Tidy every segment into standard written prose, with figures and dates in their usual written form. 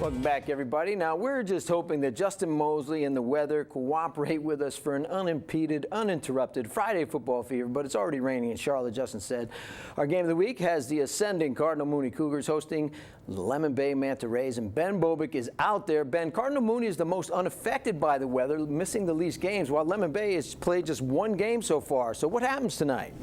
Welcome back, everybody. Now, we're just hoping that Justin Mosley and the weather cooperate with us for an unimpeded, uninterrupted Friday football fever, but it's already raining in Charlotte, Justin said. Our game of the week has the ascending Cardinal Mooney Cougars hosting Lemon Bay Manta Rays, and Ben Bobick is out there. Ben, Cardinal Mooney is the most unaffected by the weather, missing the least games, while Lemon Bay has played just one game so far. So what happens tonight?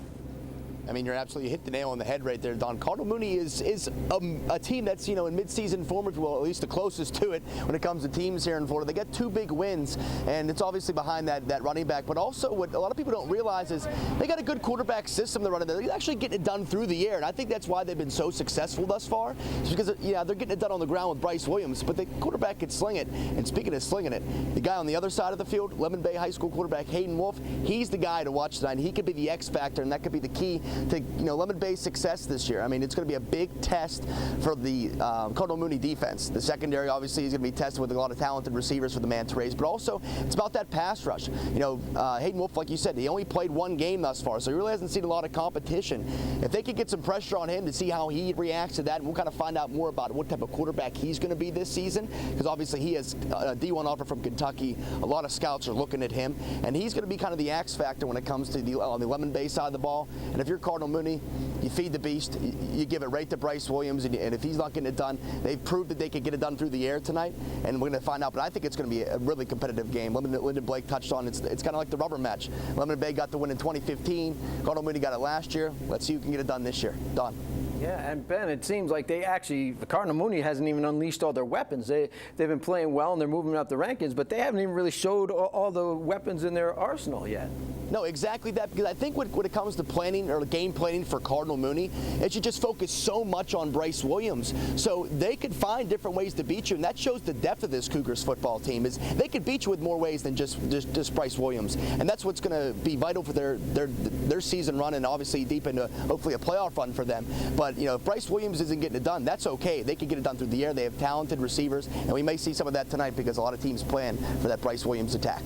I mean, you're absolutely hit the nail on the head right there, Don. Cardinal Mooney is a team that's, in mid-season form, well, at least the closest to it when it comes to teams here in Florida. They got two big wins, and it's obviously behind that running back. But also, what a lot of people don't realize is they got a good quarterback system they're running. They're actually getting it done through the air, and I think that's why they've been so successful thus far. It's because, they're getting it done on the ground with Bryce Williams, but the quarterback can sling it. And speaking of slinging it, the guy on the other side of the field, Lemon Bay High School quarterback Hayden Wolf, he's the guy to watch tonight. He could be the X factor, and that could be the key to, Lemon Bay's success this year. I mean, it's going to be a big test for the Cardinal Mooney defense. The secondary, obviously, is going to be tested with a lot of talented receivers for the Manta Rays, but also it's about that pass rush. Hayden Wolf, like you said, he only played one game thus far, so he really hasn't seen a lot of competition. If they could get some pressure on him to see how he reacts to that, and we'll kind of find out more about what type of quarterback he's going to be this season, because obviously he has a D1 offer from Kentucky. A lot of scouts are looking at him, and he's going to be kind of the X factor when it comes to the Lemon Bay side of the ball. And if you're Cardinal Mooney, you feed the beast, you give it right to Bryce Williams, and if he's not getting it done, they've proved that they could get it done through the air tonight, and we're going to find out. But I think it's going to be a really competitive game. Lyndon Blake touched on it's kind of like the rubber match. Lemon Bay got the win in 2015. Cardinal Mooney got it last year. Let's see who can get it done this year. Don. Yeah, and Ben, it seems like the Cardinal Mooney hasn't even unleashed all their weapons. They've been playing well and they're moving up the rankings, but they haven't even really showed all the weapons in their arsenal yet. No, exactly that, because I think when it comes to planning or game planning for Cardinal Mooney, it should just focus so much on Bryce Williams. So they could find different ways to beat you, and that shows the depth of this Cougars football team. Is they could beat you with more ways than just Bryce Williams. And that's what's going to be vital for their season run, and obviously deep into hopefully a playoff run for them. But if Bryce Williams isn't getting it done, that's okay. They can get it done through the air. They have talented receivers, and we may see some of that tonight because a lot of teams plan for that Bryce Williams attack.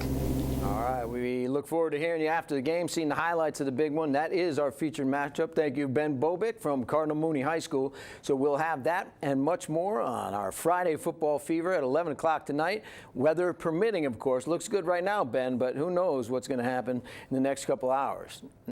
All right, we look forward to hearing you after the game, seeing the highlights of the big one. That is our featured matchup. Thank you, Ben Bobick from Cardinal Mooney High School. So we'll have that and much more on our Friday Football Fever at 11 o'clock tonight. Weather permitting, of course. Looks good right now, Ben, but who knows what's going to happen in the next couple hours.